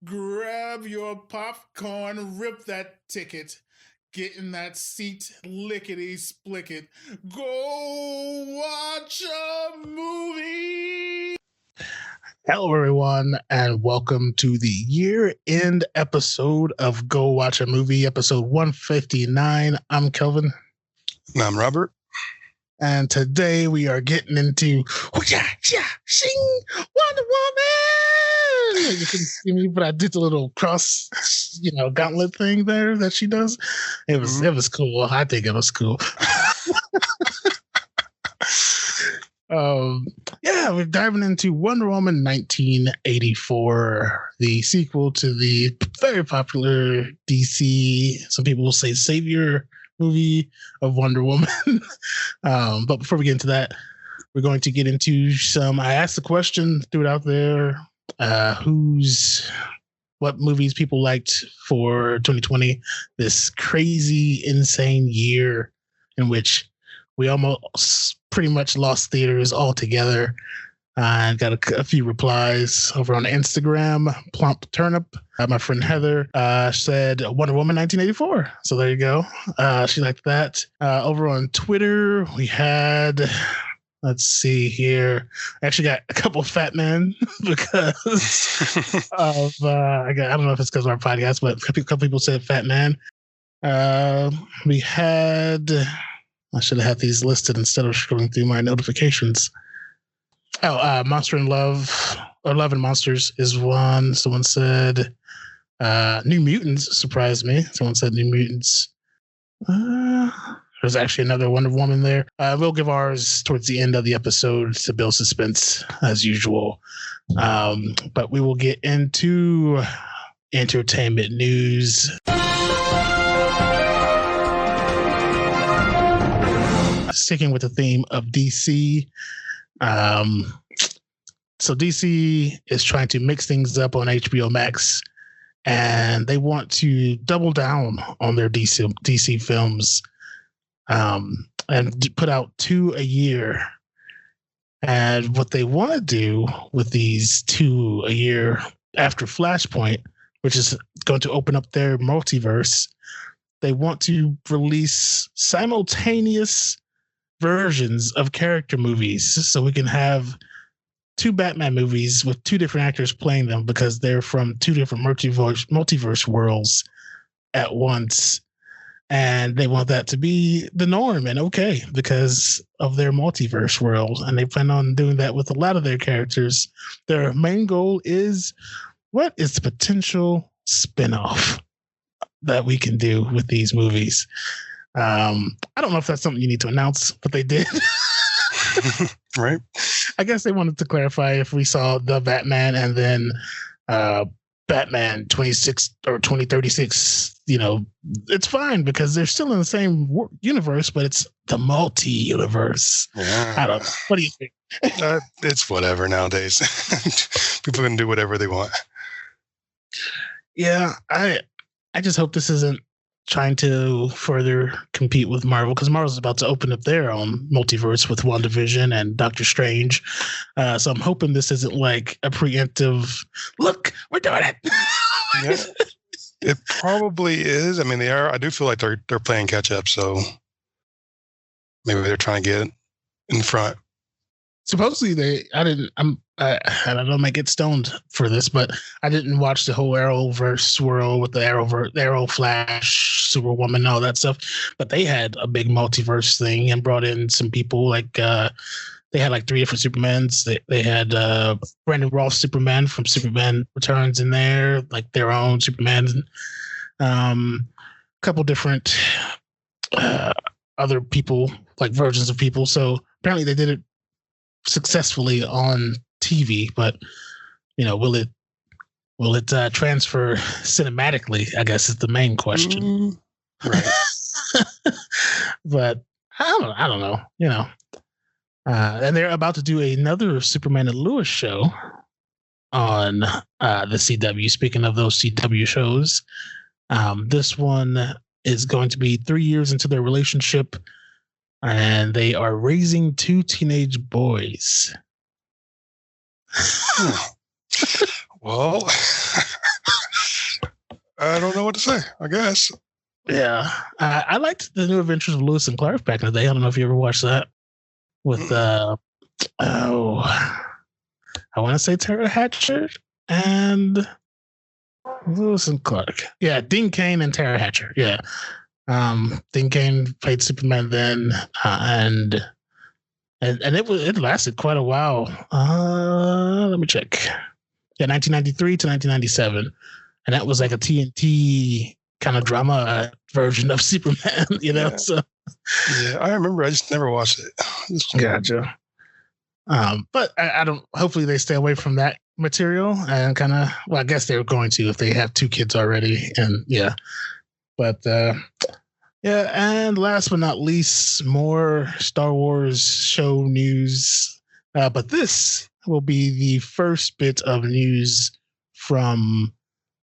Grab your popcorn, rip that ticket, get in that seat, lickety splicket. Go watch a movie. Hello, everyone, and welcome to the year-end episode of Go Watch a Movie, episode 159. I'm Kelvin. And I'm Robert. And today we are getting into Sing Wonder Woman. You couldn't see me, but I did the little cross, gauntlet thing there that she does. It was cool. I think it was cool. We're diving into Wonder Woman 1984, the sequel to the very popular DC, some people will say savior movie of Wonder Woman. But before we get into that, we're going to get into I asked the question, threw it out there, what movies people liked for 2020, this crazy, insane year in which we almost pretty much lost theaters altogether. And got a few replies over on Instagram. Plump Turnip, my friend Heather, said Wonder Woman 1984. So there you go. She liked that. Over on Twitter, we had, let's see here. I actually got a couple of fat men because of, I don't know if it's because of our podcast, but a couple people said fat man. We had, I should have had these listed instead of scrolling through my notifications. Monster in Love, or Love and Monsters is one. Someone said New Mutants surprised me. Someone said New Mutants. There's actually another Wonder Woman there. We'll give ours towards the end of the episode to build suspense as usual. But we will get into entertainment news. Sticking with the theme of DC. So DC is trying to mix things up on HBO Max, and they want to double down on their DC films, and put out 2 a year. And what they want to do with these 2 a year after Flashpoint, which is going to open up their multiverse, they want to release simultaneous versions of character movies, so we can have 2 Batman movies with 2 different actors playing them because they're from 2 different multiverse worlds at once. And they want that to be the norm and okay because of their multiverse world. And they plan on doing that with a lot of their characters. Their main goal is, what is the potential spinoff that we can do with these movies? I don't know if that's something you need to announce, but they did. Right. I guess they wanted to clarify if we saw the Batman and then Batman 26 or 2036, it's fine because they're still in the same universe, but it's the multi-universe. Yeah. I don't know. What do you think? It's whatever nowadays. People can do whatever they want. Yeah, I just hope this isn't trying to further compete with Marvel, because Marvel's about to open up their own multiverse with WandaVision and Doctor Strange. So I'm hoping this isn't like a preemptive, look, we're doing it. Yeah, it probably is. I mean, they are. I do feel like they're playing catch up. So maybe they're trying to get in front. Supposedly I don't know, I might get stoned for this, but I didn't watch the whole Arrowverse swirl with the Arrow Flash, Superwoman, all that stuff. But they had a big multiverse thing and brought in some people like, they had like 3 different Supermans. They had Brandon Ross Superman from Superman Returns in there, like their own Superman. A couple different other people, like versions of people. So apparently they did it successfully on TV, but will it transfer cinematically, I guess, is the main question. Right. But I don't know, and they're about to do another Superman and Lois show on the CW. Speaking of those CW shows, this one is going to be 3 years into their relationship, and they are raising 2 teenage boys. Well, I don't know what to say. I guess. Yeah, I liked the New Adventures of Lewis and Clark back in the day. I don't know if you ever watched that with I want to say Tara Hatcher and Lewis and Clark. Yeah, Dean Cain and Tara Hatcher. Yeah, Dean Cain played Superman then, and it lasted quite a while. Let me check. Yeah, 1993 to 1997, and that was like a TNT kind of drama version of Superman. Yeah. So yeah, I remember. I just never watched it. Gotcha. But I don't. Hopefully, they stay away from that material and kind of. Well, I guess they're going to if they have 2 kids already, and yeah. But yeah, and last but not least, more Star Wars show news. But this will be the first bit of news from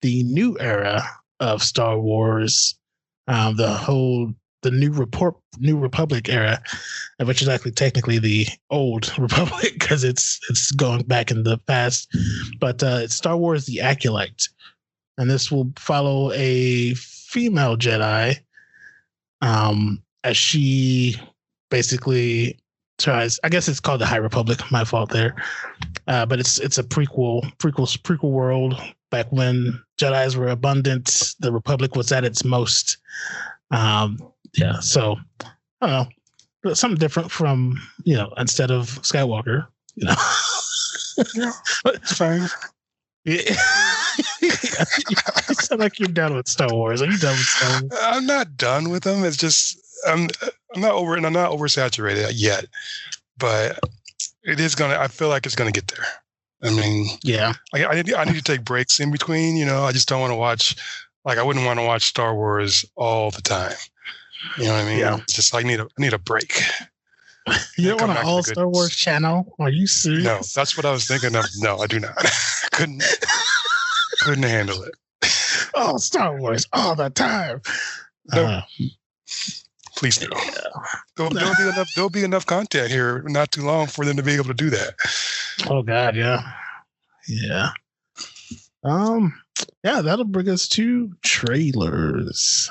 the new era of Star Wars, the New Republic era, which is actually technically the Old Republic because it's going back in the past. But it's Star Wars: The Acolyte, and this will follow a female Jedi, as she basically tries. I guess it's called the High Republic. My fault there. But it's a prequel world back when Jedis were abundant. The Republic was at its most. Yeah, so I don't know, something different from instead of Skywalker. Yeah, it's fine. Yeah. You sound like you're done with Star Wars. Are you done with Star Wars? I'm not done with them. It's just I'm not oversaturated yet, but it is gonna. I feel like it's gonna get there. I mean, yeah. I need to take breaks in between. I just don't want to watch. Like I wouldn't want to watch Star Wars all the time. You know what I mean? Yeah. It's just I need a break. You don't want an all Star Wars channel? Are you serious? No, that's what I was thinking of. No, I do not. couldn't handle it. Oh, Star Wars all the time. No. Please do. Yeah. There'll be enough content here not too long for them to be able to do that. Oh God, yeah. Yeah. Yeah, that'll bring us to trailers.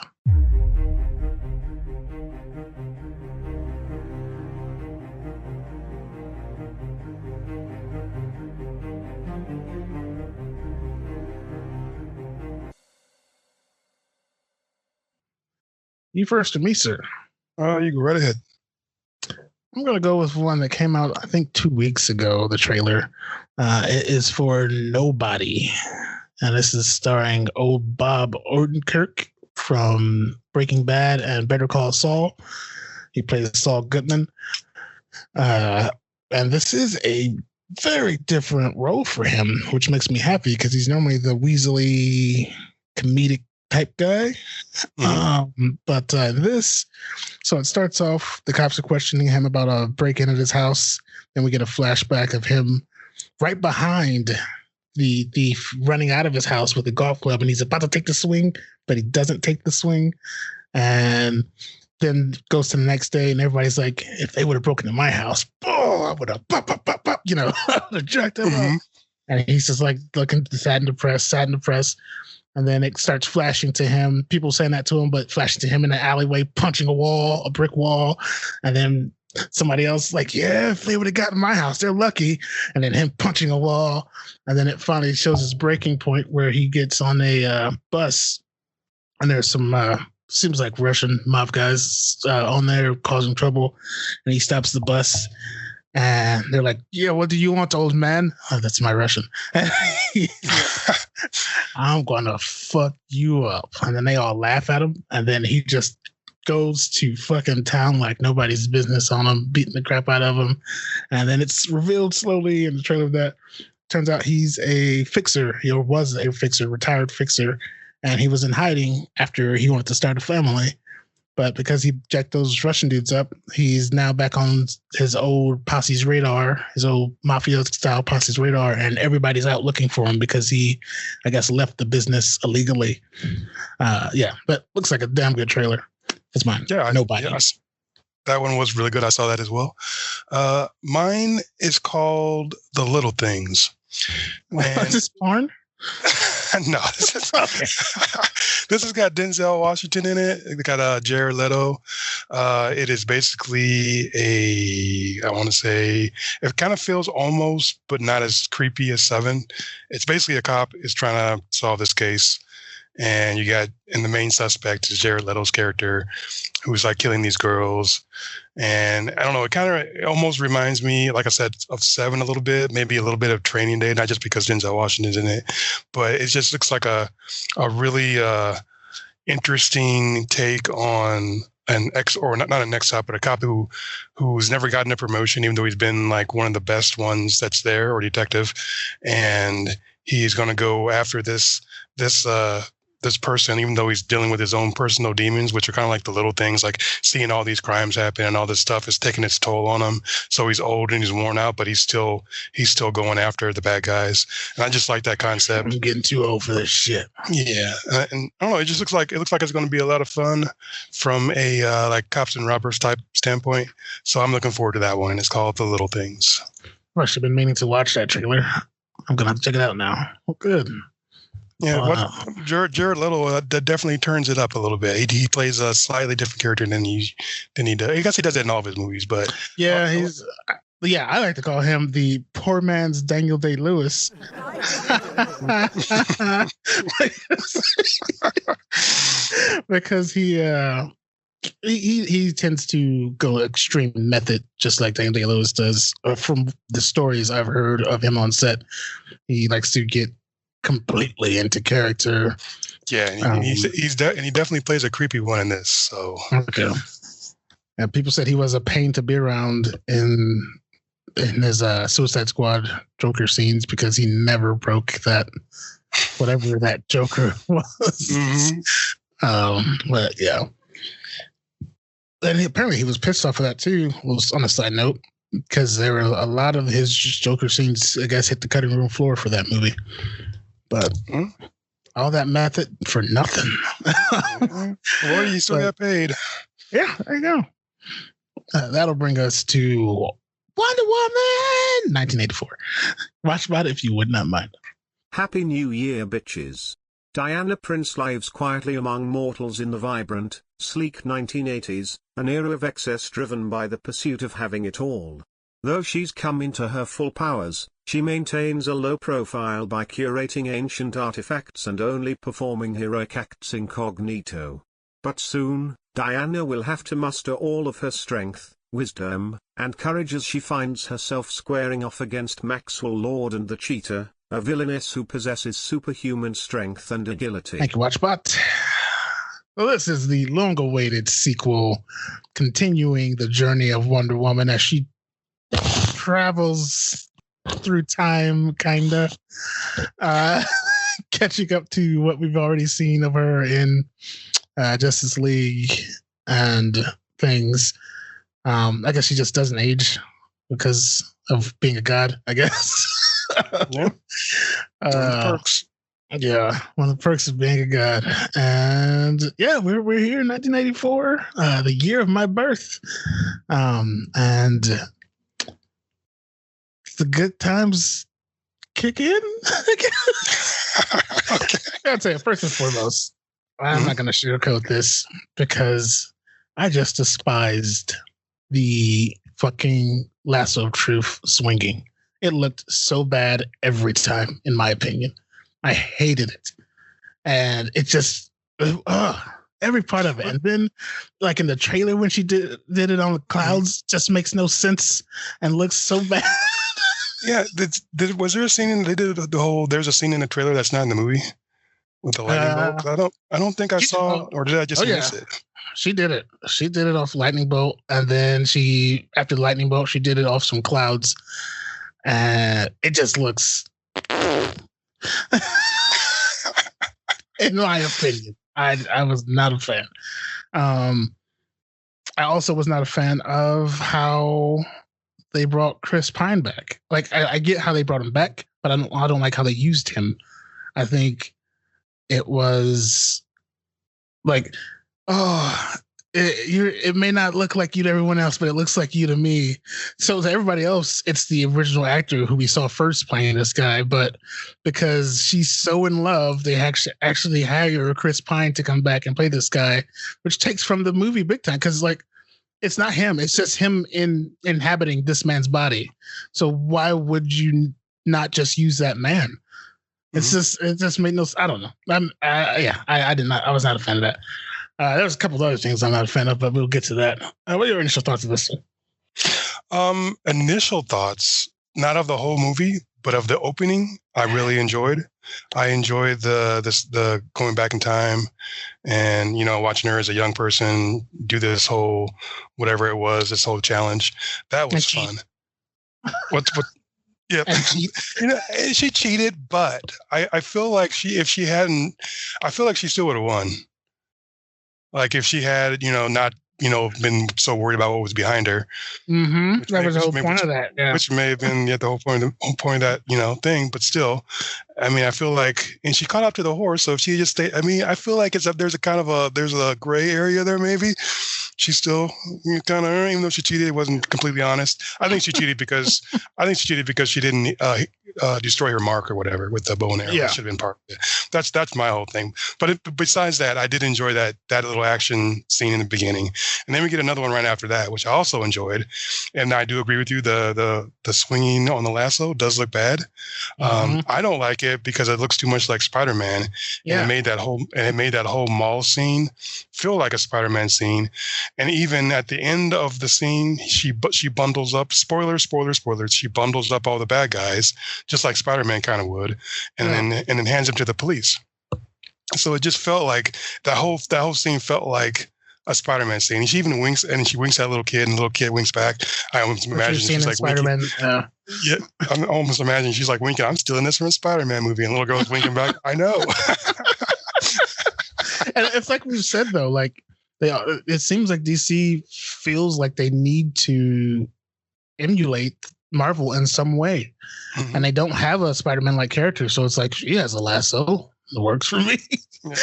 You first or me, sir? You go right ahead. I'm going to go with one that came out, I think, 2 weeks ago, the trailer. It is for Nobody. And this is starring old Bob Odenkirk from Breaking Bad and Better Call Saul. He plays Saul Goodman. And this is a very different role for him, which makes me happy because he's normally the Weasley comedic type guy. Mm-hmm. But this, so it starts off, the cops are questioning him about a break-in at his house. Then we get a flashback of him right behind the thief running out of his house with a golf club, and he's about to take the swing, but he doesn't take the swing. And then goes to the next day, and everybody's like, if they would have broken in my house, I would have I would have jacked him up. And he's just like looking sad and depressed. And then it starts flashing to him, people saying that to him, but flashing to him in an alleyway, punching a brick wall. And then somebody else like, yeah, if they would have gotten my house, they're lucky. And then him punching a wall. And then it finally shows his breaking point where he gets on a bus. And there's some, seems like Russian mob guys on there causing trouble. And he stops the bus. And they're like, yeah, what do you want, old man? Oh, that's my Russian. I'm going to fuck you up. And then they all laugh at him. And then he just goes to fucking town like nobody's business on him, beating the crap out of him. And then it's revealed slowly in the trailer that turns out he's a fixer. He was a fixer, retired fixer. And he was in hiding after he wanted to start a family. But because he jacked those Russian dudes up, he's now back on his old posse's radar, his old mafia-style posse's radar, and everybody's out looking for him because he, I guess, left the business illegally. Yeah, but looks like a damn good trailer. It's mine. Yeah, Nobody. Yeah, that one was really good. I saw that as well. Mine is called The Little Things. Is this porn? No, this has got Denzel Washington in it. It got Jared Leto. It is basically I want to say, it kind of feels almost, but not as creepy as Seven. It's basically a cop is trying to solve this case. And you got, and the main suspect is Jared Leto's character, who's like killing these girls. And I don't know, it almost reminds me, like I said, of Seven a little bit, maybe a little bit of Training Day, not just because Denzel Washington's in it, but it just looks like a really interesting take on an ex, or not an ex-cop, but a cop who's never gotten a promotion, even though he's been like one of the best ones that's there, or detective. And he's going to go after this person, even though he's dealing with his own personal demons, which are kind of like the little things, like seeing all these crimes happen and all this stuff is taking its toll on him. So he's old and he's worn out, but he's still going after the bad guys. And I just like that concept. I'm getting too old for this shit. Yeah, and I don't know. It just looks like it's going to be a lot of fun from a like cops and robbers type standpoint. So I'm looking forward to that one. It's called The Little Things. I've actually been meaning to watch that trailer. I'm gonna have to check it out now. Oh, good. Yeah, Jared Leto that definitely turns it up a little bit. He plays a slightly different character than he does. I guess he does that in all of his movies, but yeah, I like to call him the poor man's Daniel Day-Lewis. Because he tends to go extreme method, just like Daniel Day-Lewis does. From the stories I've heard of him on set, he likes to get completely into character. Yeah, and he definitely plays a creepy one in this. So okay, and people said he was a pain to be around in his Suicide Squad Joker scenes because he never broke that whatever that Joker was. Mm-hmm. But yeah, and apparently he was pissed off of that too. Was on a side note, because there were a lot of his Joker scenes, I guess, hit the cutting room floor for that movie. But all that method for nothing. Or you still got paid. Yeah, there you go. That'll bring us to Wonder Woman 1984. Watch about it if you would not mind. Happy New Year, bitches. Diana Prince lives quietly among mortals in the vibrant, sleek 1980s, an era of excess driven by the pursuit of having it all. Though she's come into her full powers, she maintains a low profile by curating ancient artifacts and only performing heroic acts incognito. But soon, Diana will have to muster all of her strength, wisdom, and courage as she finds herself squaring off against Maxwell Lord and the Cheetah, a villainess who possesses superhuman strength and agility. Thank you, Watchbot. Well, this is the long-awaited sequel, continuing the journey of Wonder Woman as she travels through time, kinda catching up to what we've already seen of her in Justice League and things. I guess she just doesn't age because of being a god, I guess. Yeah. Perks. Yeah, one of the perks of being a god. And yeah, we're here in 1984, the year of my birth. And the good times kick in. Okay. I'd say first and foremost, I'm not going to sugarcoat this because I just despised the fucking lasso of truth swinging. It looked so bad every time, in my opinion. I hated it. And it just, every part of it. And then, like in the trailer when she did it on the clouds, just makes no sense and looks so bad. Yeah, was there a scene they did the whole? There's a scene in the trailer that's not in the movie with the lightning bolt. I don't think I saw, or did I just miss it? She did it. She did it off lightning bolt, and then after the lightning bolt, she did it off some clouds, and it just looks. In my opinion, I was not a fan. I also was not a fan of how they brought Chris Pine back. Like I get how they brought him back, but I don't like how they used him. I think it was like, it may not look like you to everyone else, but it looks like you to me. So to everybody else, it's the original actor who we saw first playing this guy. But because she's so in love, they actually hire Chris Pine to come back and play this guy, which takes from the movie big time. Because like, it's not him; it's just him inhabiting this man's body. So why would you not just use that man? It's it just made no. I don't know. I did not. I was not a fan of that. There was a couple of other things I'm not a fan of, but we'll get to that. What are your initial thoughts of this one? Initial thoughts, not of the whole movie, but of the opening, I really enjoyed. I enjoyed the going back in time and, watching her as a young person do this whole, whatever it was, this whole challenge. That was fun. What? Yeah, she cheated, but I feel like if she hadn't, I feel like she still would have won. Like if she had, not, been so worried about what was behind her. Mm-hmm. That was the whole point of that. Yeah. Which may have been the whole point of that, thing. But still, I mean, I feel like, and she caught up to the horse. So if she just stayed, I mean, I feel like there's a gray area there. Maybe she still kind of, even though she cheated, it wasn't completely honest. I think she cheated because she didn't destroy her mark or whatever with the bow and arrow. Yeah. That should have been part of it. That's my whole thing. But besides that, I did enjoy that little action scene in the beginning, and then we get another one right after that, which I also enjoyed. And I do agree with you. The swinging on the lasso does look bad. I don't like it because it looks too much like Spider-Man. Yeah. And it made that whole mall scene feel like a Spider-Man scene. And even at the end of the scene, she bundles up, spoilers, she bundles up all the bad guys, just like Spider-Man kind of would, and then hands them to the police. So it just felt like that whole scene felt like a Spider-Man scene. And she even winks, and she winks at a little kid, and the little kid winks back. I almost imagine she's like Spider-Man. Yeah, I almost imagine she's like winking. I'm stealing this from a Spider-Man movie, and the little girl's winking back. I know. And it's like we've said though, like it seems like DC feels like they need to emulate Marvel in some way, and they don't have a Spider-Man-like character, so it's like she has a lasso. It works for me. Yeah.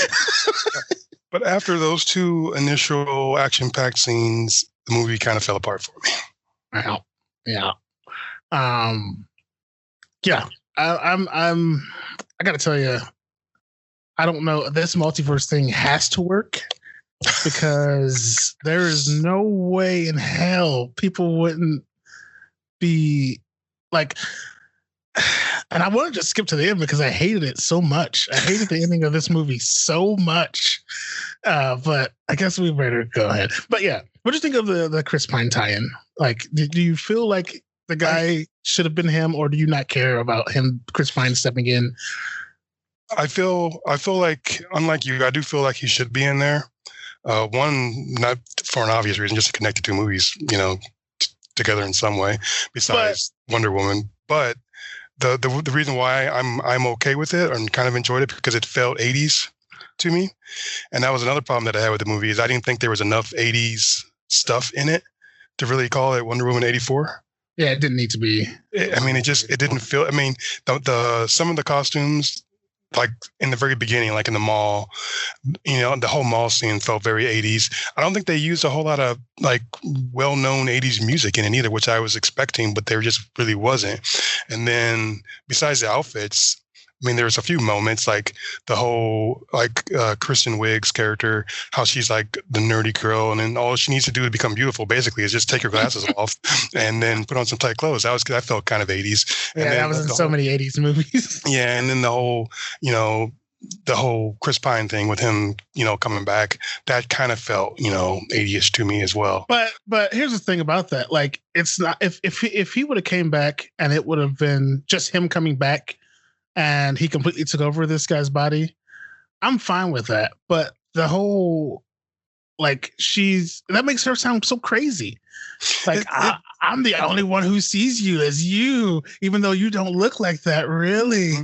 But after those two initial action-packed scenes, the movie kind of fell apart for me. Wow. Yeah. Yeah. I gotta tell you, I don't know. This multiverse thing has to work because there is no way in hell people wouldn't be like. And I want to just skip to the end because I hated it so much. I hated the ending of this movie so much. But I guess we better go ahead. But yeah, what do you think of the Chris Pine tie-in? Like, do you feel like the guy should have been him, or do you not care about him, Chris Pine, stepping in? I feel like, unlike you, I do feel like he should be in there. One, not for an obvious reason, just to connect the two movies, together in some way, besides Wonder Woman. But the reason why I'm okay with it and kind of enjoyed it because it felt 80s to me. And that was another problem that I had with the movie is I didn't think there was enough 80s stuff in it to really call it Wonder Woman 84. Yeah, it didn't need to be. It didn't feel, the some of the costumes, like in the very beginning, like in the mall, the whole mall scene felt very 80s. I don't think they used a whole lot of like well-known 80s music in it either, which I was expecting, but there just really wasn't. And then besides the outfits, there was a few moments like the whole Kristen Wiig's character, how she's like the nerdy girl, and then all she needs to do to become beautiful basically is just take her glasses off and then put on some tight clothes. That felt kind of 80s. Yeah, and that was in so many 80s movies. Yeah, and then the whole Chris Pine thing with him, coming back, that kind of felt, 80ish to me as well. But here's the thing about that. Like, it's not, if he would have came back and it would have been just him coming back and he completely took over this guy's body, I'm fine with that. But the whole, like, that makes her sound so crazy. Like, I'm the only one who sees you as you, even though you don't look like that, really.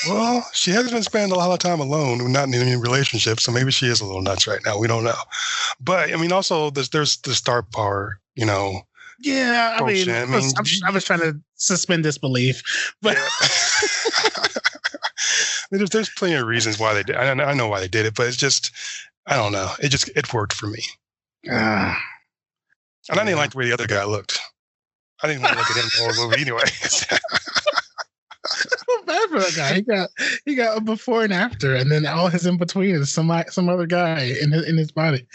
Well, she hasn't been spending a lot of time alone, not in any relationship, so maybe she is a little nuts right now. We don't know. But also there's the star power, Yeah, I was trying to suspend disbelief, but there's plenty of reasons why they did. I know why they did it, but it's just I don't know. It worked for me. Ah, And I didn't like the way the other guy looked. I didn't want to look at him the whole movie anyway. I feel bad for that guy. He got a before and after, and then all his in between is some other guy in his body.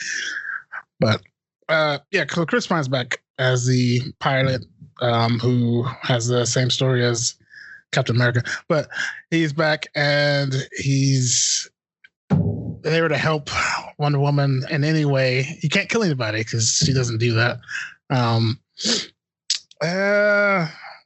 But yeah, so Chris Pine's back as the pilot, who has the same story as Captain America, but he's back and he's there to help Wonder Woman in any way. He can't kill anybody because she doesn't do that.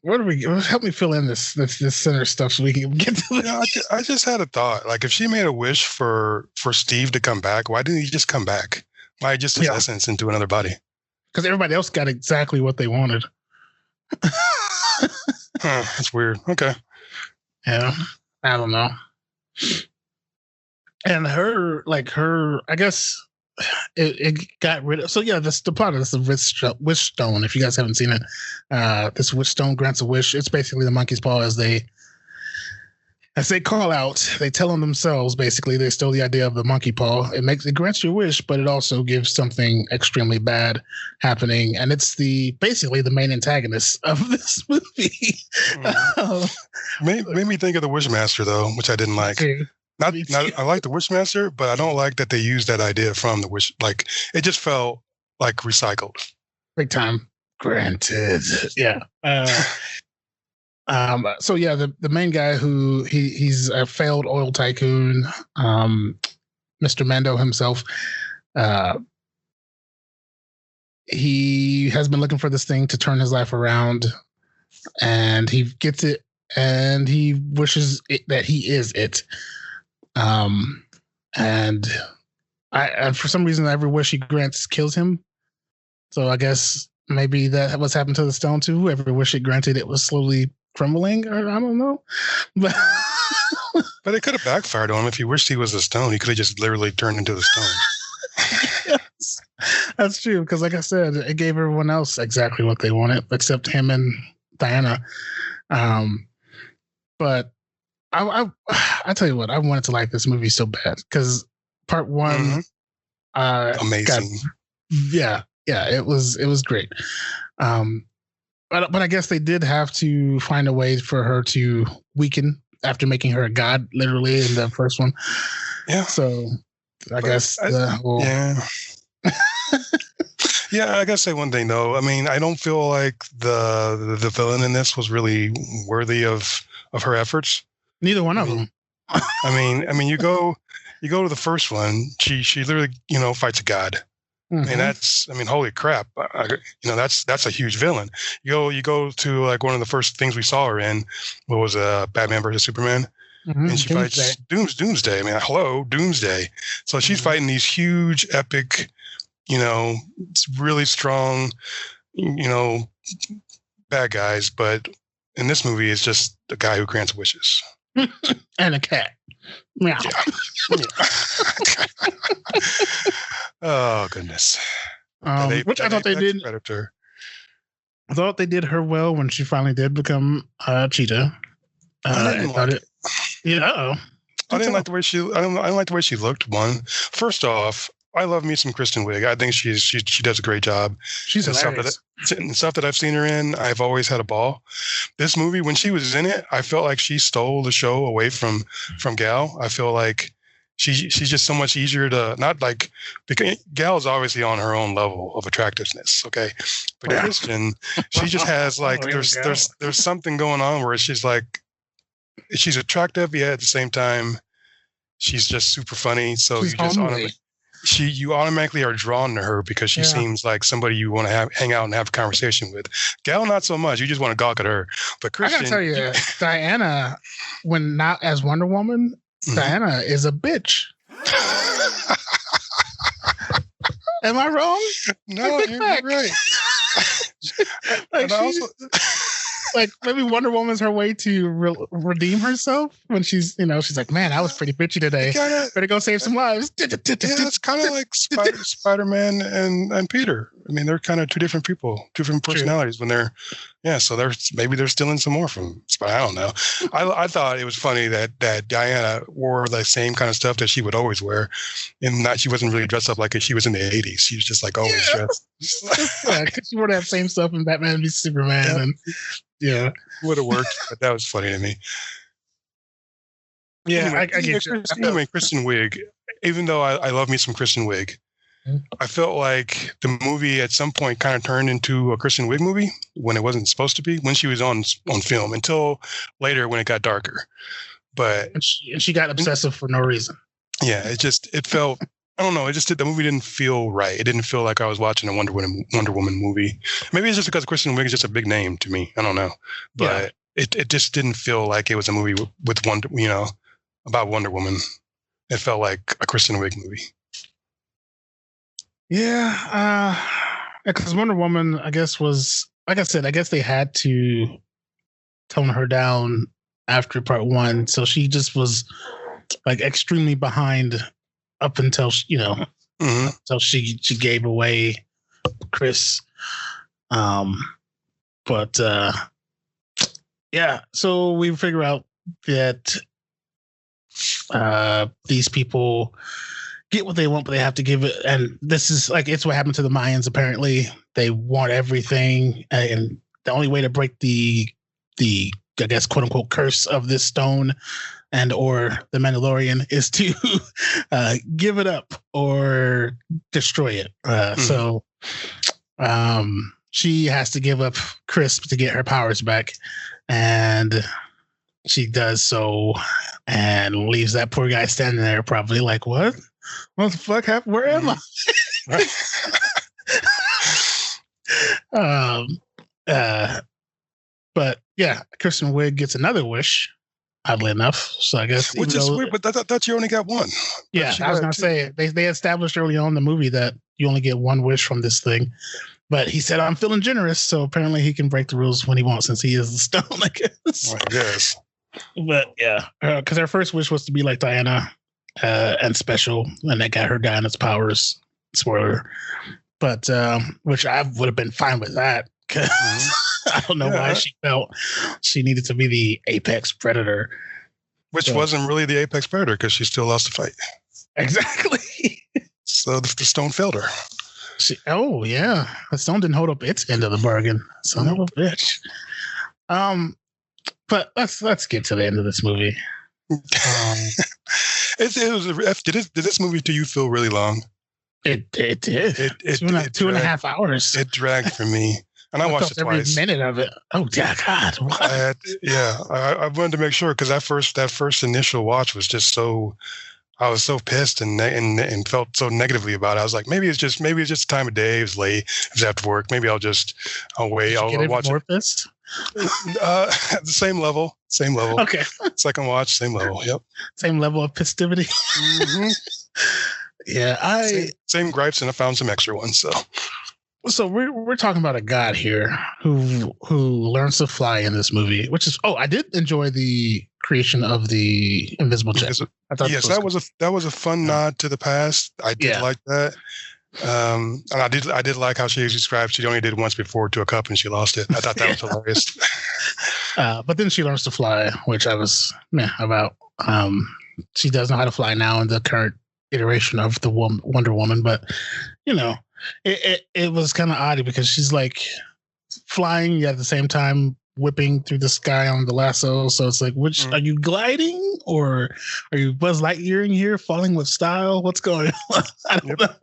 Where do we help me fill in this center stuff so we can get to the I just had a thought. Like, if she made a wish for Steve to come back, why didn't he just come back? Why just his essence into another body? Because everybody else got exactly what they wanted. That's weird. Okay. Yeah, I don't know. And I guess it got rid of. So yeah, the plot of this is wish stone. If you guys haven't seen it, this wish stone grants a wish. It's basically the monkey's paw as they call out. They tell them themselves. Basically, they stole the idea of the monkey paw. It grants you a wish, but it also gives something extremely bad happening, and it's basically the main antagonist of this movie. Made me think of the Wishmaster though, which I didn't like. Not I like the Wishmaster, but I don't like that they used that idea from the Wish. Like, it just felt like recycled. Big time. Granted. Yeah. So yeah, the main guy who he's a failed oil tycoon, Mr. Mando himself. He has been looking for this thing to turn his life around, and he gets it, and he wishes that he is it. And for some reason, every wish he grants kills him. So I guess maybe that what's happened to the stone too. Every wish it granted, it was slowly crumbling, or I don't know. But it could have backfired on him. If he wished he was a stone, he could have just literally turned into the stone. Yes, that's true. Because like I said, it gave everyone else exactly what they wanted, except him and Diana. But I tell you what, I wanted to like this movie so bad because part one, amazing. It was great. But I guess they did have to find a way for her to weaken after making her a god, literally in the first one. Yeah. So I guess Yeah, I gotta say one thing though. I mean, I don't feel like the villain in this was really worthy of her efforts. Neither one of them. I mean, you go to the first one. She literally, fights a god. Mm-hmm. And holy crap! That's a huge villain. You go to like one of the first things we saw her in. What was Batman versus Superman? Mm-hmm. And she fights Doomsday. I mean, hello, Doomsday. So she's fighting these huge, epic, really strong, bad guys. But in this movie, it's just the guy who grants wishes. And a cat. Meow. Yeah. Oh goodness. Which I thought they did. Predator. I thought they did her well when she finally did become Cheetah. I didn't like it. Yeah. I didn't like the way she. I didn't like the way she looked. First off, I love me some Kristen Wiig. I think she does a great job. She's hilarious. Stuff that I've seen her in, I've always had a ball. This movie, when she was in it, I felt like she stole the show away from Gal. I feel like she's just so much easier to because Gal is obviously on her own level of attractiveness. Okay, but Kristen, she just has there's something going on where she's like she's attractive, yet at the same time she's just super funny. So you automatically are drawn to her because she seems like somebody you want to hang out and have a conversation with. Gal, not so much. You just want to gawk at her. But Christian, I gotta tell you, Diana, when not as Wonder Woman, Diana is a bitch. Am I wrong? No, you're right. Like maybe Wonder Woman's her way to redeem herself when she's like, man, I was pretty bitchy today. Better go save some lives. Yeah, it's kind of like Spider-Man and Peter. I mean, they're kind of two different people, two different personalities when they're, so maybe they're stealing some more from, but I don't know. I thought it was funny that Diana wore the same kind of stuff that she would always wear, and she wasn't really dressed up like she was in the 80s. She was just like always dressed. Yeah, because she wore that same stuff in Batman v Superman, and would have worked, but that was funny to me. Yeah, anyway, I get you. Anyway, Kristen Wiig, even though I love me some Kristen Wiig, I felt like the movie at some point kind of turned into a Kristen Wiig movie when it wasn't supposed to be, when she was on film, until later when it got darker. But and she got obsessive for no reason. Yeah, it felt, I don't know, the movie didn't feel right. It didn't feel like I was watching a Wonder Woman movie. Maybe it's just because Kristen Wiig is just a big name to me. I don't know. But it just didn't feel like it was a movie with about Wonder Woman. It felt like a Kristen Wiig movie. Yeah, because Wonder Woman, I guess, was, like I said, I guess they had to tone her down after part one, so she just was like extremely behind up until until she gave away Chris. But so we figure out that these people get what they want, but they have to give it. And this is like, it's what happened to the Mayans. Apparently, they want everything, and the only way to break the I guess quote unquote curse of this stone and or the Mandalorian is to give it up or destroy it. So she has to give up Crisp to get her powers back, and she does so, and leaves that poor guy standing there, probably like, what the fuck happened? Where am I? But yeah, Kristen Wiig gets another wish, oddly enough. So I guess, which is weird, but I thought you only got one. Yeah, I was gonna say they established early on in the movie that you only get one wish from this thing. But he said, I'm feeling generous, so apparently he can break the rules when he wants, since he is the stone, I guess. I guess. But yeah, because her first wish was to be like Diana and special, and that got her Diana's powers. Spoiler. But which I would have been fine with that, because I don't know why she felt she needed to be the apex predator. Which wasn't really the apex predator, because she still lost the fight. Exactly. So the stone failed her. The stone didn't hold up its end of the bargain. Son of a bitch. But let's get to the end of this movie. Did this movie to you feel really long? It did. Two and a half hours. It dragged for me, and I watched it twice. Every minute of it. Oh dear God! What? I wanted to make sure, because that first initial watch was just so. I was so pissed and felt so negatively about it. I was like, maybe it's just the time of day. It was late. I was after work. Maybe I'll wait. I'll watch more pissed. The same level. Okay. Second watch, same level. Yep. Same level of festivity. Mm-hmm. Yeah, same gripes, and I found some extra ones. So we're talking about a god here who learns to fly in this movie, which is I did enjoy the creation of the invisible jet. I thought that was a fun nod to the past. I did like that. And I did like how she described she only did once before to a cup and she lost it. I thought that was hilarious. But then she learns to fly, which I was about. She does know how to fly now in the current iteration of the Wonder Woman, but it was kind of odd because she's like flying at the same time whipping through the sky on the lasso. So it's like, which are you gliding or are you Buzz Lightyearing here, falling with style? What's going on? I don't know.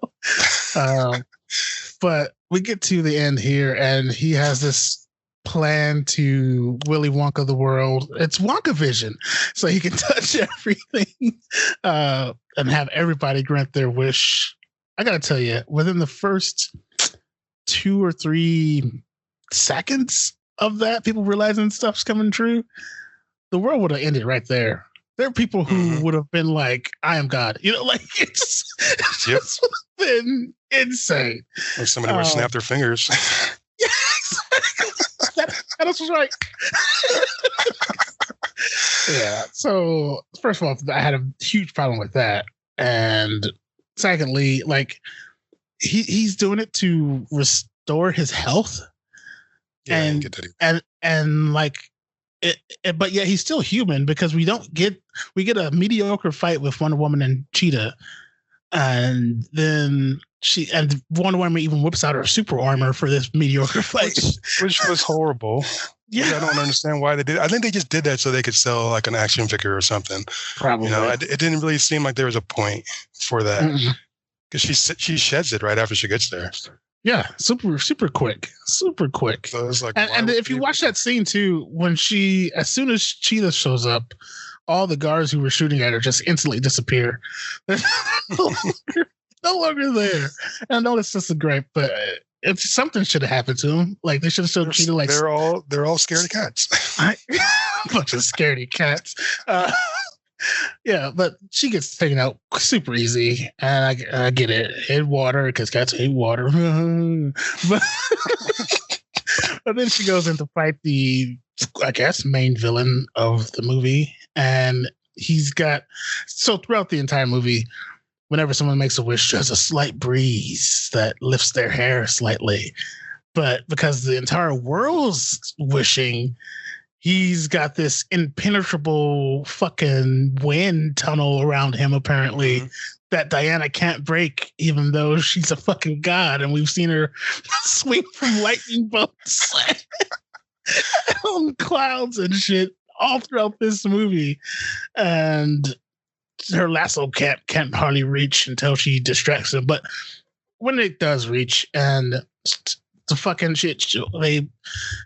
But we get to the end here, and he has this plan to Willy Wonka the world. It's Wonka vision, so he can touch everything and have everybody grant their wish. I gotta tell you, within the first 2 or 3 seconds of that, people realizing stuff's coming true, the world would have ended right there. There are people who would have been like, I am God. It's just been insane. Or somebody would snap their fingers. Yeah, exactly. That was right. Yeah. So, first of all, I had a huge problem with that. And secondly, like, he's doing it to restore his health. Yeah, I didn't and get that and like but yet he's still human, because we get a mediocre fight with Wonder Woman and Cheetah, and then Wonder Woman even whips out her super armor for this mediocre fight, which was horrible. Yeah, I don't understand why they did. I think they just did that so they could sell like an action figure or something. probably. It didn't really seem like there was a point for that, because she sheds it right after she gets there. Yeah, super quick. So it's like, and if you watch that scene too, when as soon as Cheetah shows up, all the guards who were shooting at her just instantly disappear. They're no longer there. And I know it's just a gripe, but if something should have happened to them, like they should have showed Cheetah like they're all scaredy cats. Bunch of scaredy cats. Yeah, but she gets taken out super easy, and I get it. Hate water, because cats hate water. but then she goes in to fight the, I guess, main villain of the movie, and throughout the entire movie, whenever someone makes a wish, there's a slight breeze that lifts their hair slightly. But because the entire world's wishing, he's got this impenetrable fucking wind tunnel around him, apparently, that Diana can't break, even though she's a fucking god, and we've seen her swing from lightning bolts on clouds and shit all throughout this movie. And her lasso can't hardly reach until she distracts him. But when it does reach, and the fucking shit, they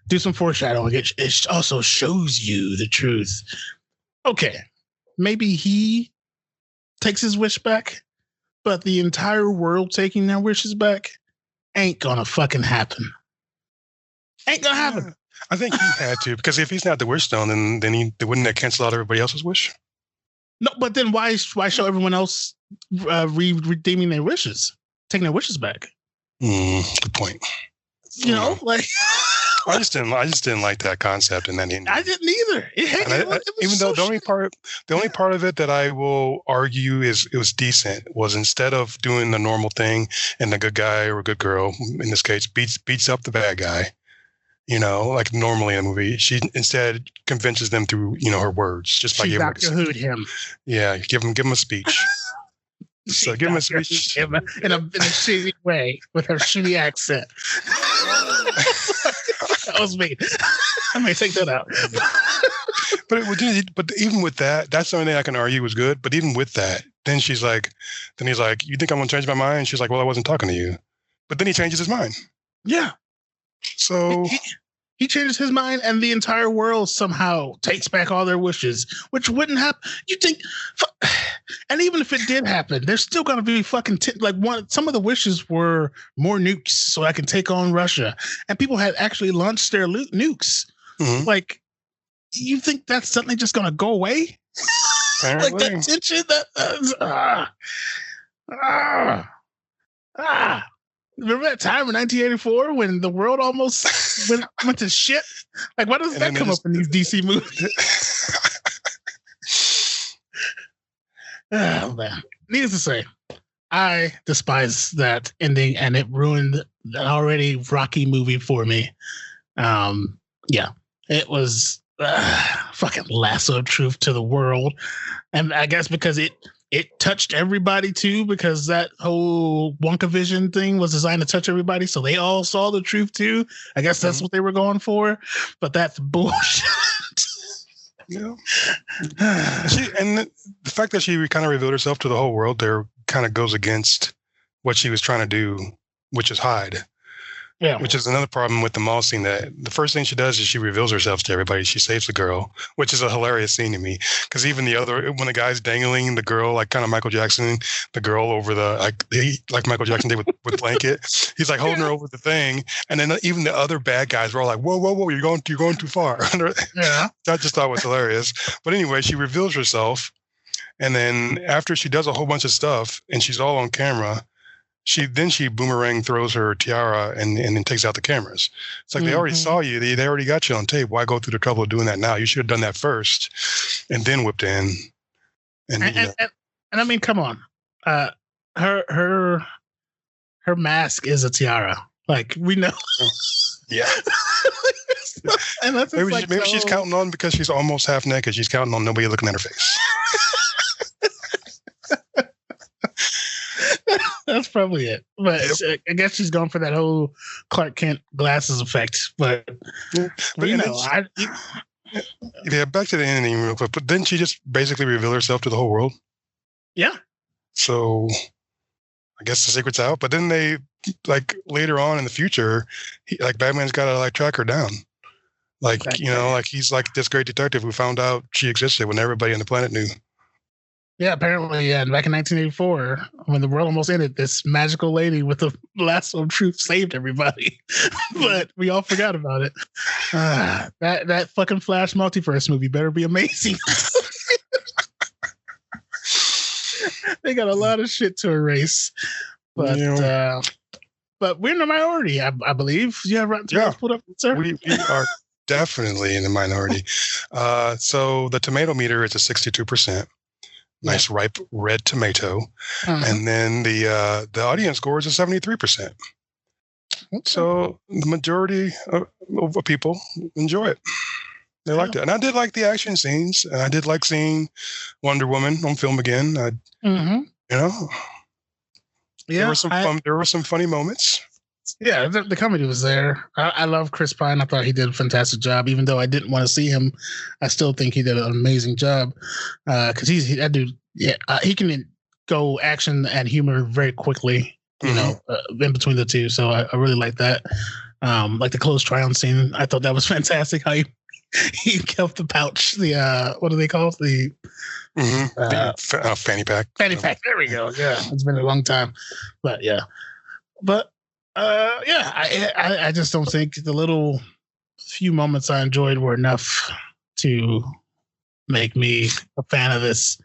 do some foreshadowing. It also shows you the truth. Okay, maybe he takes his wish back, but the entire world taking their wishes back ain't gonna fucking happen. Ain't gonna happen. I think he had to, because if he's not the wish stone, then wouldn't that cancel out everybody else's wish? No, but then why show everyone else redeeming their wishes, taking their wishes back? Good point. You know, like I just didn't like that concept in that ending. I didn't either. Even though the only part of it that I will argue is it was decent was, instead of doing the normal thing and the good guy or good girl, in this case, beats up the bad guy, like normally in a movie, she instead convinces them through her words, just by giving him. Yeah, give him a speech. So give him a speech in a shitty way with her shitty accent. That was me. I may take that out. But even with that, that's the only thing I can argue was good. But even with that, then he's like, you think I'm gonna change my mind? And she's like, well, I wasn't talking to you. But then he changes his mind. Yeah. So he changes his mind, and the entire world somehow takes back all their wishes, which wouldn't happen. You think, and even if it did happen, there's still going to be fucking some of the wishes were more nukes, so I can take on Russia, and people had actually launched their nukes. Mm-hmm. Like, you think that's suddenly just going to go away? Apparently. Like that tension, Remember that time in 1984 when the world almost went to shit? Like, why doesn't that come up in these DC movies? Oh, man. Needless to say, I despise that ending, and it ruined an already rocky movie for me. Yeah, it was fucking lasso of truth to the world. And I guess because it touched everybody too, because that whole WonkaVision thing was designed to touch everybody, so they all saw the truth too. I guess that's what they were going for, but that's bullshit. Yeah. And the fact that she kind of revealed herself to the whole world there kind of goes against what she was trying to do, which is hide. Yeah. Which is another problem with the mall scene. That the first thing she does is she reveals herself to everybody. She saves the girl, which is a hilarious scene to me. Because even when the guy's dangling the girl, like kind of Michael Jackson, the girl over the like Michael Jackson did with blanket, he's like holding her over the thing, and then even the other bad guys were all like, "Whoa, you're going too far." Yeah, I just thought it was hilarious. But anyway, she reveals herself, and then after she does a whole bunch of stuff, and she's all on camera. She boomerang throws her tiara and then takes out the cameras. It's like, they already saw you. They already got you on tape. Why go through the trouble of doing that now? You should have done that first and then whipped in. And I mean, come on. Her her mask is a tiara. Like we know. Yeah. And maybe she's counting on because she's almost half naked. She's counting on nobody looking at her face. That's probably it. But I guess she's going for that whole Clark Kent glasses effect. But you know, yeah, back to the ending real quick. But didn't she just basically reveal herself to the whole world? Yeah. So I guess the secret's out. But then they, like, later on in the future, Batman's got to like track her down. Like, you know, like he's like this great detective who found out she existed when everybody on the planet knew. Yeah, apparently, yeah. Back in 1984, when the world almost ended, this magical lady with the lasso of truth saved everybody. But we all forgot about it. That fucking Flash multiverse movie better be amazing. They got a lot of shit to erase. But but we're in the minority, I believe. You have Rotten Tomatoes pulled up, sir? We are definitely in the minority. So the tomato meter is a 62%. Nice ripe red tomato. And then the audience score is a 73%. Okay. So the majority of people enjoy it. They liked it. And I did like the action scenes. And I did like seeing Wonder Woman on film again. You know, there were some funny moments. Yeah, the comedy was there. I love Chris Pine. I thought he did a fantastic job. Even though I didn't want to see him, I still think he did an amazing job. Because that dude, he can go action and humor very quickly. You know, in between the two. So I really like that. Like the clothes try-on scene, I thought that was fantastic. How he kept the pouch. The what do they call it? Fanny pack. Fanny pack. There we go. Yeah, it's been a long time, but yeah. But I just don't think the little few moments I enjoyed were enough to make me a fan of this.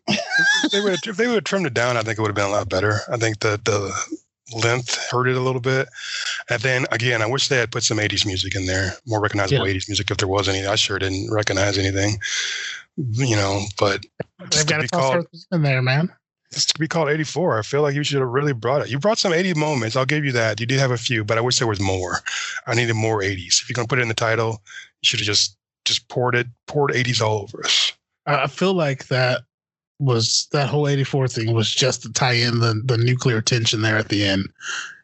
If they would have trimmed it down, I think it would have been a lot better. I think the length hurt it a little bit. And then again, I wish they had put some 80s music in there, more recognizable 80s music if there was any. I sure didn't recognize anything, you know, but they've got to call in there, man. Just to be called 84, I feel like you should have really brought it. You brought some 80 moments. I'll give you that. You did have a few, but I wish there was more. I needed more 80s. If you're going to put it in the title, you should have just poured 80s all over us. I feel like that whole 84 thing was just to tie in the nuclear tension there at the end.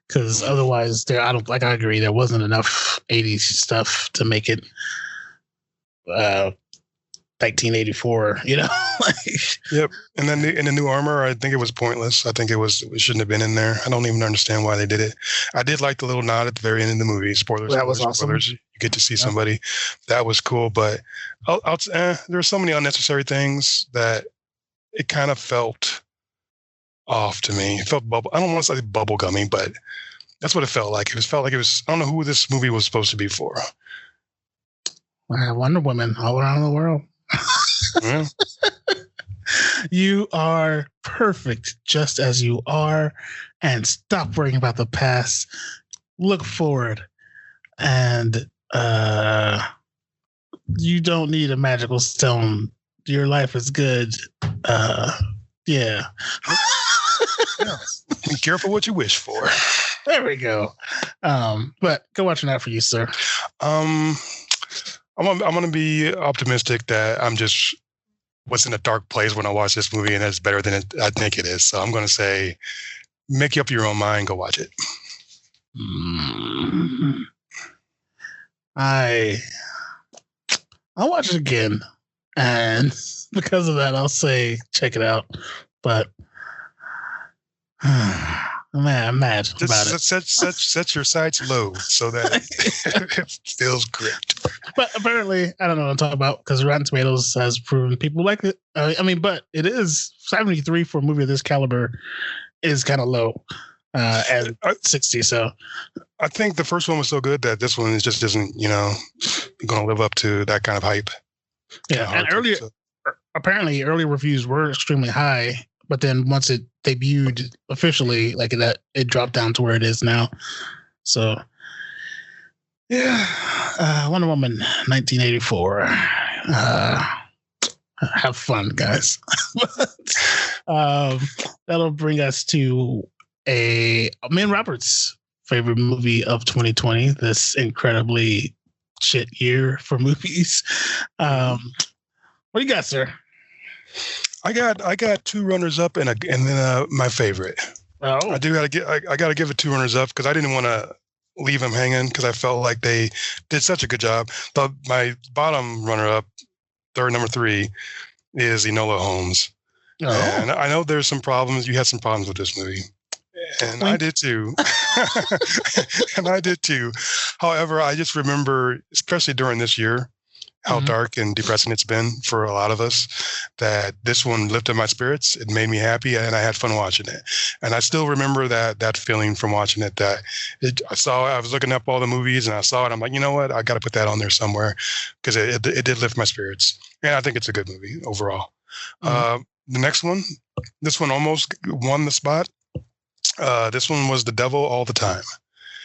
Because otherwise, I agree, there wasn't enough 80s stuff to make it 1984, you know? Yep. And then in the new armor, I think it was pointless. I think it shouldn't have been in there. I don't even understand why they did it. I did like the little nod at the very end of the movie. Spoilers. That was awesome. Spoilers. You get to see somebody. That was cool. But there were so many unnecessary things that it kind of felt off to me. It felt I don't want to say bubble gummy, but that's what it felt like. It felt like it was, I don't know who this movie was supposed to be for. Wonder Woman all around the world. Yeah. You are perfect just as you are, and stop worrying about the past. Look forward, and you don't need a magical stone. Your life is good. Yeah. Be careful what you wish for. There we go. But go watching that for you, sir. I'm gonna be optimistic that I'm just was in a dark place when I watched this movie, and it's better than I think it is. So I'm gonna say, make you up your own mind. Go watch it. I'll watch it again, and because of that, I'll say check it out. But man, I'm mad about it. Set your sights low so that it feels great. But apparently, I don't know what I'm talking about because Rotten Tomatoes has proven people like it. But it is 73 for a movie of this caliber is kind of low at 60. So I think the first one was so good that this one just isn't, going to live up to that kind of hype. Yeah, and apparently early reviews were extremely high, but then once it debuted officially, like that, it dropped down to where it is now. So, yeah, Wonder Woman, 1984. Have fun, guys. That'll bring us to me and Robert's favorite movie of 2020, this incredibly shit year for movies. What do you got, sir? I got two runners up and then my favorite. Oh, I gotta give it two runners up because I didn't want to leave them hanging because I felt like they did such a good job. But my bottom runner up, number 3, is Enola Holmes. oh. And I know there's some problems. You had some problems with this movie. And I did too. However, I just remember, especially during this year, how dark and depressing it's been for a lot of us, that this one lifted my spirits. It made me happy, and I had fun watching it. And I still remember that feeling from watching it. I was looking up all the movies, and I saw it. I'm like, you know what? I got to put that on there somewhere because it did lift my spirits. And I think it's a good movie overall. The next one, this one almost won the spot. This one was The Devil All the Time.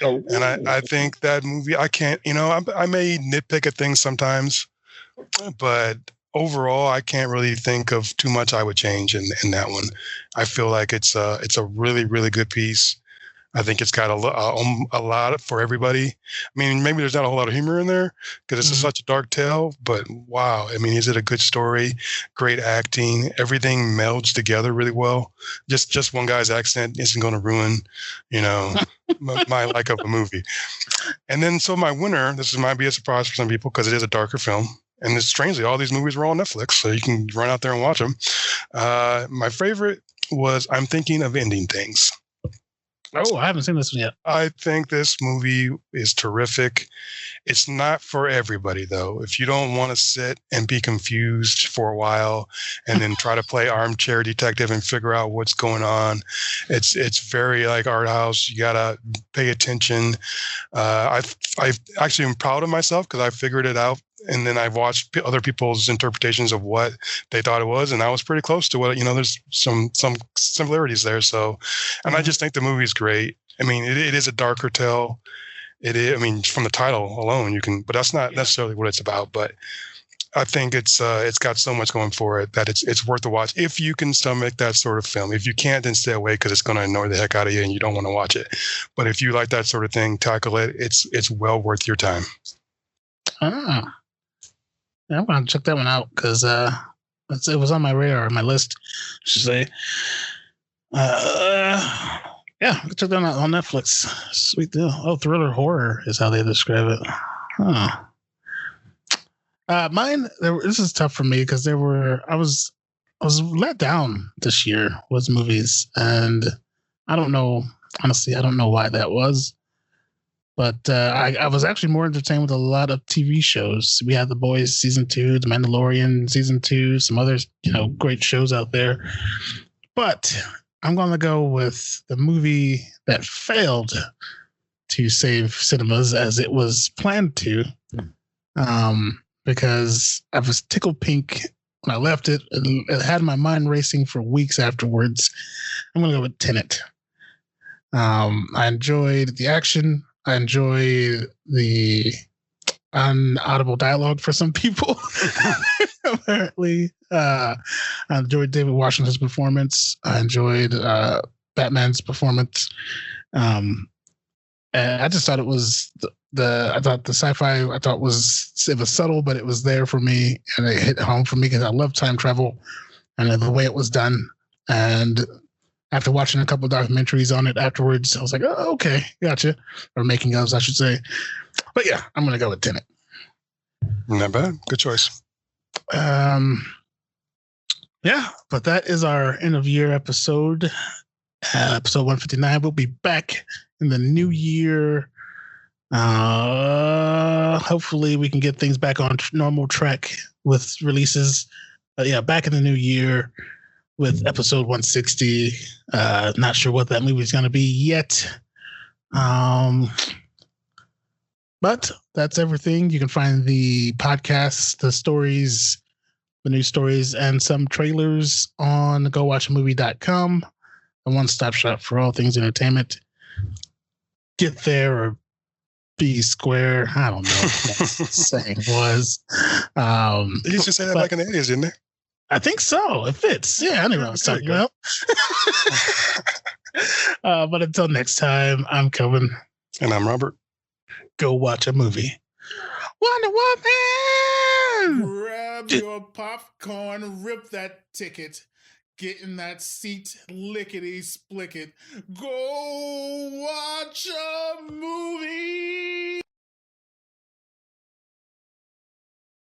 Oh. And I think that movie, I may nitpick at things sometimes, but overall, I can't really think of too much I would change in that one. I feel like it's a really, really good piece. I think it's got a lot for everybody. I mean, maybe there's not a whole lot of humor in there because it's such a dark tale, but wow. I mean, is it a good story? Great acting. Everything melds together really well. Just one guy's accent isn't going to ruin, my like of a movie. And then, so my winner, might be a surprise for some people because it is a darker film. And strangely, all these movies were on Netflix, so you can run out there and watch them. My favorite was I'm Thinking of Ending Things. Oh, I haven't seen this one yet. I think this movie is terrific. It's not for everybody, though. If you don't want to sit and be confused for a while and then try to play armchair detective and figure out what's going on, it's very like art house. You gotta pay attention. I actually am proud of myself because I figured it out. And then I've watched other people's interpretations of what they thought it was, and I was pretty close to what, there's some similarities there. So, and I just think the movie is great. I mean, it is a darker tale. It is, I mean, from the title alone, but that's not necessarily what it's about. But I think it's got so much going for it that it's worth the watch if you can stomach that sort of film. If you can't, then stay away because it's going to annoy the heck out of you and you don't want to watch it. But if you like that sort of thing, tackle it. It's well worth your time. Ah. Yeah, I'm going to check that one out because it was on my radar, on my list, I should say. Yeah, I can check that out on Netflix. Sweet deal. Oh, thriller horror is how they describe it. Huh. Mine, this is tough for me because I was let down this year with movies, and I don't know, honestly, I don't know why that was. But I was actually more entertained with a lot of TV shows. We had The Boys season 2, The Mandalorian season 2, some other great shows out there. But I'm going to go with the movie that failed to save cinemas as it was planned to, because I was tickled pink when I left it. It had my mind racing for weeks afterwards. I'm going to go with Tenet. I enjoyed the action. I enjoy the unaudible dialogue for some people. Apparently, I enjoyed David Washington's performance. I enjoyed Batman's performance. And I just thought it was I thought the sci-fi. I thought it was subtle, but it was there for me, and it hit home for me because I love time travel and the way it was done. And after watching a couple of documentaries on it afterwards, I was like, oh, okay, gotcha. Or making ofs, I should say. But yeah, I'm going to go with Tenet. Not bad. Good choice. Yeah, but that is our end of year episode. Episode 159. We'll be back in the new year. Hopefully we can get things back on normal track with releases. Yeah, back in the new year with episode 160. Not sure what that movie is going to be yet. But that's everything. You can find the podcasts, the stories, the news stories, and some trailers on gowatchamovie.com, a one-stop shop for all things entertainment. Get there or be square. I don't know what that saying was. They used to say that back in the 80s, didn't they? I think so. It fits. Yeah, I know what I was talking about. But until next time, I'm Kelvin. And I'm Robert. Go watch a movie. Wonder Woman! Grab your popcorn, rip that ticket, get in that seat, lickety split it. Go watch a movie.